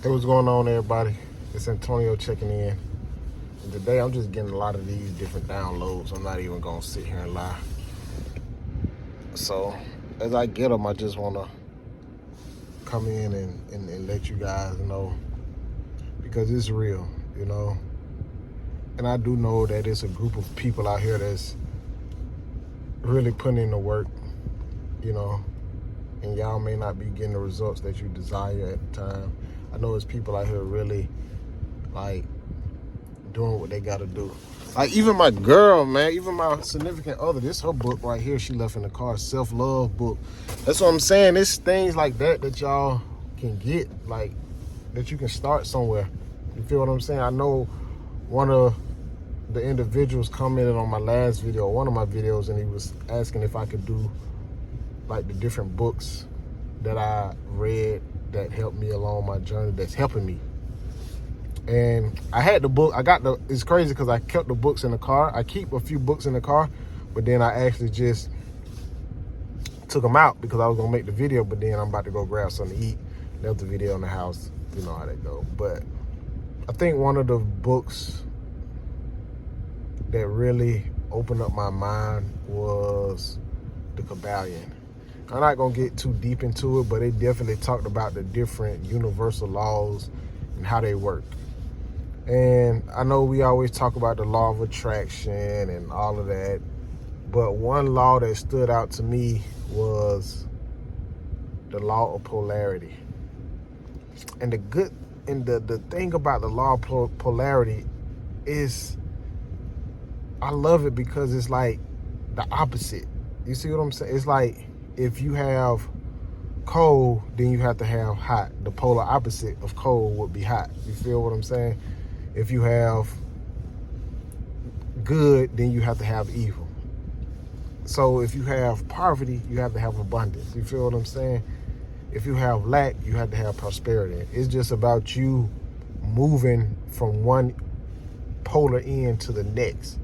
Hey, what's going on, everybody? It's Antonio checking in. And today I'm just getting a lot of these different downloads. I'm not even gonna sit here and lie. So as I get them, I just wanna come in and let you guys know, because it's real, you know. And I do know that it's a group of people out here that's really putting in the work, you know, and y'all may not be getting the results that you desire at the time. I know it's people out here really like doing what they gotta do. Like even my girl, man, even my significant other, this her book right here she left in the car, self-love book. That's what I'm saying. It's things like that y'all can get, like that you can start somewhere. You feel what I'm saying? I know one of the individuals commented on my last video, one of my videos, and he was asking if I could do like the different books that I read that helped me along my journey, that's helping me. And I had the book, it's crazy because I kept the books in the car. I keep a few books in the car, but then I actually just took them out because I was gonna make the video, but then I'm about to go grab something to eat, left the video in the house. You know how that go. But I think one of the books that really opened up my mind was The Kabbalion. I'm not gonna get too deep into it, but it definitely talked about the different universal laws and how they work. And I know we always talk about the law of attraction and all of that, but one law that stood out to me was the law of polarity. And the thing about the law of polarity is, I love it because it's like the opposite. You see what I'm saying? It's like if you have cold, then you have to have hot. The polar opposite of cold would be hot. You feel what I'm saying? If you have good, then you have to have evil. So if you have poverty, you have to have abundance. You feel what I'm saying? If you have lack, you have to have prosperity. It's just about you moving from one polar end to the next.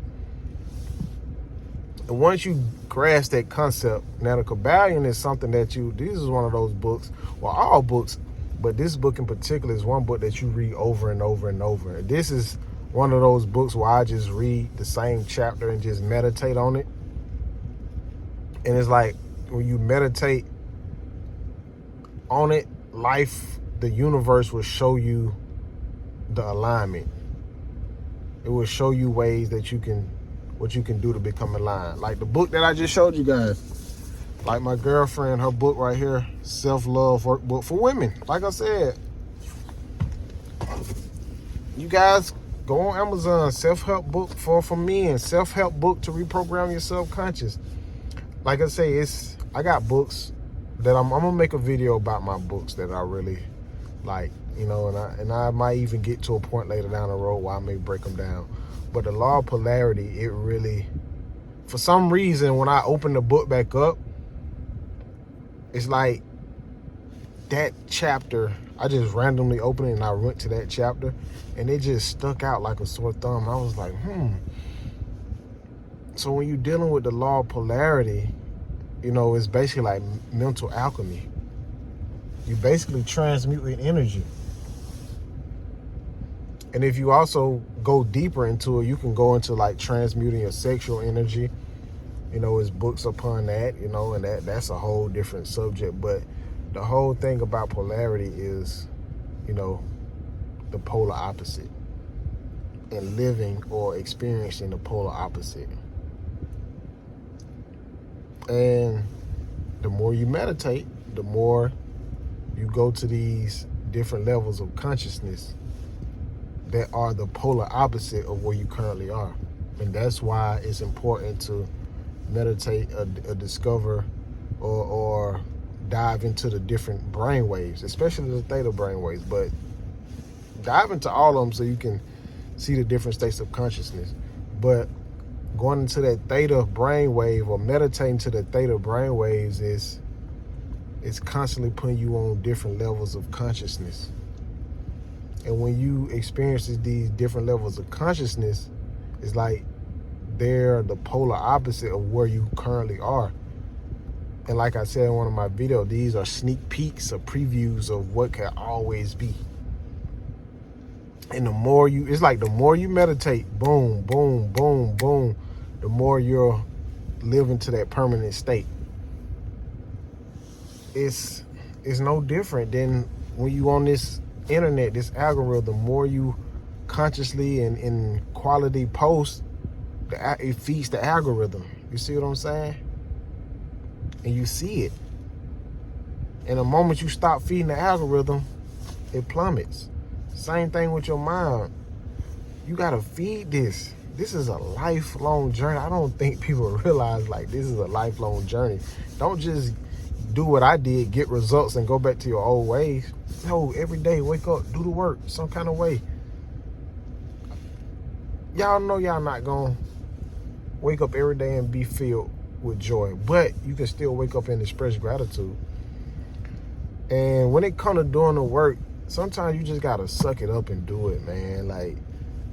And once you grasp that concept, now the Kabbalion is something that this is one of those books, well, all books, but this book in particular is one book that you read over and over and over. This is one of those books where I just read the same chapter and just meditate on it. And it's like when you meditate on it, life, the universe will show you the alignment. It will show you ways that what you can do to become aligned. Like the book that I just showed you guys. Like my girlfriend, her book right here, Self-Love Workbook for Women. Like I said, you guys go on Amazon, self-help book for men, self-help book to reprogram your subconscious. Like I say, I got books that I'm gonna make a video about my books that I really like, you know, and I might even get to a point later down the road where I may break them down. But the law of polarity, it really, for some reason, when I open the book back up, it's like that chapter, I just randomly opened it and I went to that chapter and it just stuck out like a sore thumb. I was like, So when you're dealing with the law of polarity, you know, it's basically like mental alchemy. You basically transmute energy. And if you also go deeper into it, you can go into like transmuting your sexual energy. You know, there's books upon that, you know, and that's a whole different subject. But the whole thing about polarity is, you know, the polar opposite, and living or experiencing the polar opposite. And the more you meditate, the more you go to these different levels of consciousness that are the polar opposite of where you currently are. And that's why it's important to meditate, discover, or dive into the different brain waves, especially the theta brain waves. But dive into all of them so you can see the different states of consciousness. But going into that theta brain wave or meditating to the theta brain waves is constantly putting you on different levels of consciousness. And when you experience these different levels of consciousness, it's like they're the polar opposite of where you currently are. And like I said in one of my videos, these are sneak peeks or previews of what can always be. And the more it's like the more you meditate, boom, boom, boom, boom, the more you're living to that permanent state. It's no different than when you on this internet, this algorithm. The more you consciously and in quality post, it feeds the algorithm. You see what I'm saying? And you see it. And the moment you stop feeding the algorithm, it plummets. Same thing with your mind. You gotta feed this. This is a lifelong journey. I don't think people realize like this is a lifelong journey. Don't just do what I did, get results, and go back to your old ways. No, every day, wake up, do the work some kind of way. Y'all know y'all not gonna wake up every day and be filled with joy, but you can still wake up and express gratitude. And when it comes to doing the work, sometimes you just gotta suck it up and do it, man. Like,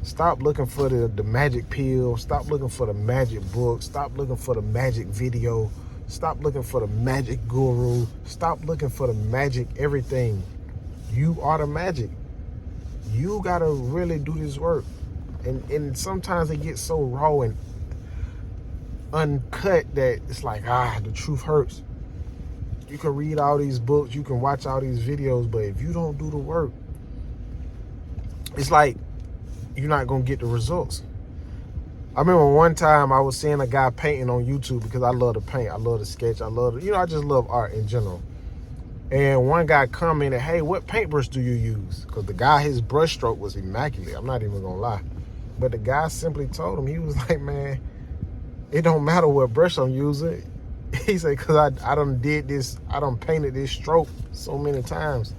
stop looking for the magic pill. Stop looking for the magic book. Stop looking for the magic video. Stop looking for the magic guru. Stop looking for the magic everything. You are the magic. You gotta really do this work. And sometimes it gets so raw and uncut that it's like, the truth hurts. You can read all these books, you can watch all these videos, but if you don't do the work, it's like you're not gonna get the results. I remember one time I was seeing a guy painting on YouTube because I love to paint, I love to sketch, I just love art in general. And one guy commented, "Hey, what paintbrush do you use?" Because the guy, his brush stroke was immaculate. I'm not even gonna lie. But the guy simply told him, he was like, "Man, it don't matter what brush I'm using." He said, "Because I done did this, I done painted this stroke so many times.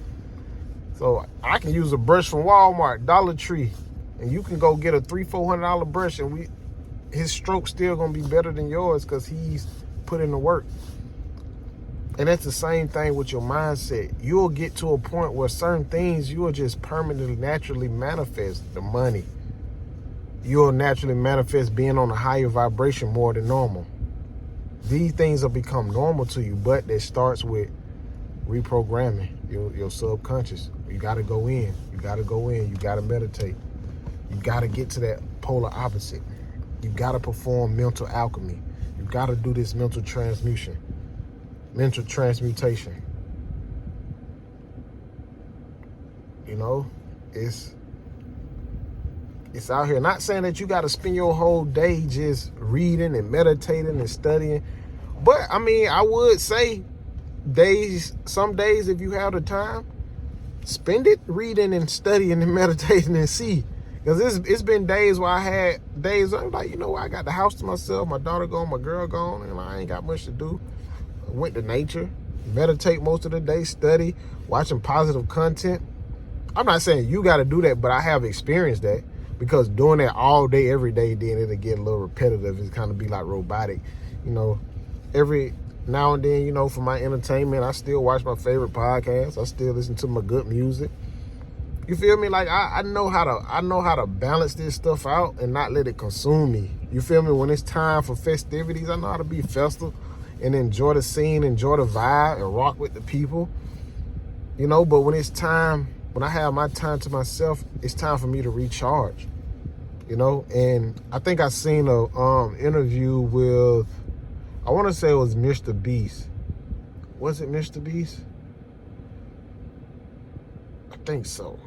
So I can use a brush from Walmart, Dollar Tree, and you can go get a $300-400 brush, and his stroke's still gonna be better than yours because he's put in the work." And that's the same thing with your mindset. You'll get to a point where certain things you will just permanently, naturally manifest. The money. You'll naturally manifest being on a higher vibration more than normal. These things will become normal to you, but that starts with reprogramming your subconscious. You got to go in. You got to go in. You got to meditate. You got to get to that polar opposite. You got to perform mental alchemy. You got to do this mental transmutation. You know, it's out here. Not saying that you got to spend your whole day just reading and meditating and studying. But, I mean, I would say some days if you have the time, spend it reading and studying and meditating and see. Because it's been days where I had days where I'm like, you know, I got the house to myself, my daughter gone, my girl gone, and I ain't got much to do. I went to nature, meditate most of the day, study, watching positive content. I'm not saying you got to do that, but I have experienced that. Because doing that all day, every day, then it'll get a little repetitive. It's kind of be like robotic. You know, every now and then, you know, for my entertainment, I still watch my favorite podcasts. I still listen to my good music. You feel me? Like I know how to balance this stuff out and not let it consume me. You feel me? When it's time for festivities, I know how to be festive and enjoy the scene, enjoy the vibe, and rock with the people. You know, but when it's time, when I have my time to myself, it's time for me to recharge, you know? And I think I seen a interview with, I want to say it was Mr. Beast. Was it Mr. Beast? I think so.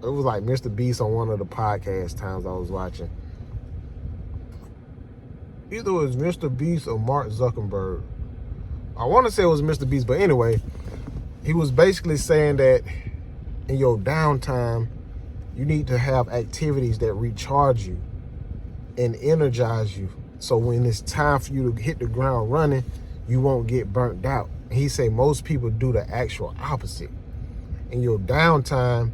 It was like Mr. Beast on one of the podcast times I was watching. Either it was Mr. Beast or Mark Zuckerberg. I want to say it was Mr. Beast, but anyway, he was basically saying that in your downtime, you need to have activities that recharge you and energize you. So when it's time for you to hit the ground running, you won't get burnt out. He say most people do the actual opposite. In your downtime,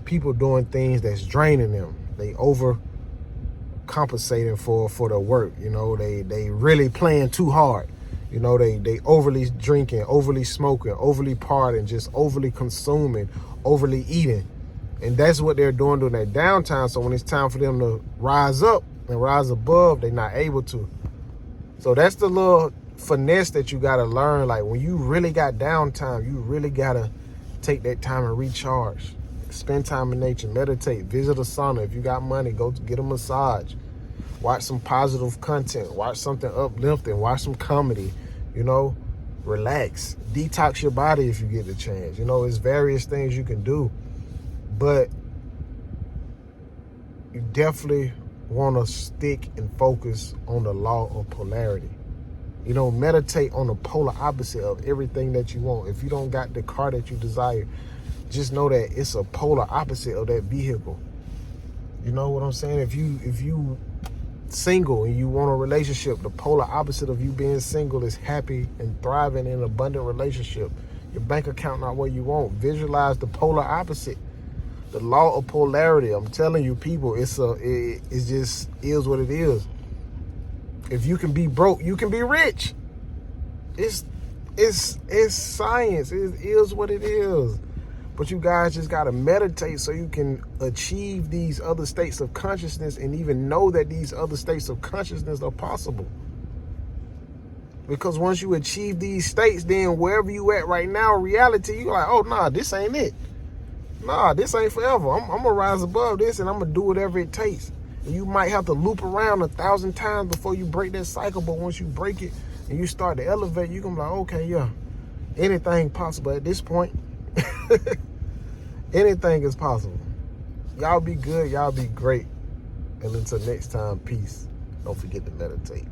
people doing things that's draining them. They overcompensating for their work. You know, they really playing too hard. You know, they overly drinking, overly smoking, overly partying, just overly consuming, overly eating. And that's what they're doing during their downtime. So when it's time for them to rise up and rise above, they're not able to. So that's the little finesse that you got to learn. Like when you really got downtime, you really got to take that time and recharge. spend time in nature, meditate, visit a sauna. If you got money, go get a massage. Watch some positive content. Watch something uplifting. Watch some comedy. You know, relax. Detox your body if you get the chance. You know, there's various things you can do. But you definitely want to stick and focus on the law of polarity. You know, meditate on the polar opposite of everything that you want. If you don't got the car that you desire, just know that it's a polar opposite of that vehicle. You know what I'm saying? If you single and you want a relationship, the polar opposite of you being single is happy and thriving in an abundant relationship. Your bank account not what you want. Visualize the polar opposite. The law of polarity. I'm telling you, people, it just is what it is. If you can be broke, you can be rich. It's science. It is what it is. But you guys just got to meditate so you can achieve these other states of consciousness and even know that these other states of consciousness are possible. Because once you achieve these states, then wherever you at right now, reality, you're like, oh, nah, this ain't it. Nah, this ain't forever. I'm going to rise above this and I'm going to do whatever it takes. And you might have to loop around 1,000 times before you break that cycle. But once you break it and you start to elevate, you're going to be like, okay, yeah, anything possible at this point. Anything is possible. Y'all be good. Y'all be great. And until next time, peace. Don't forget to meditate.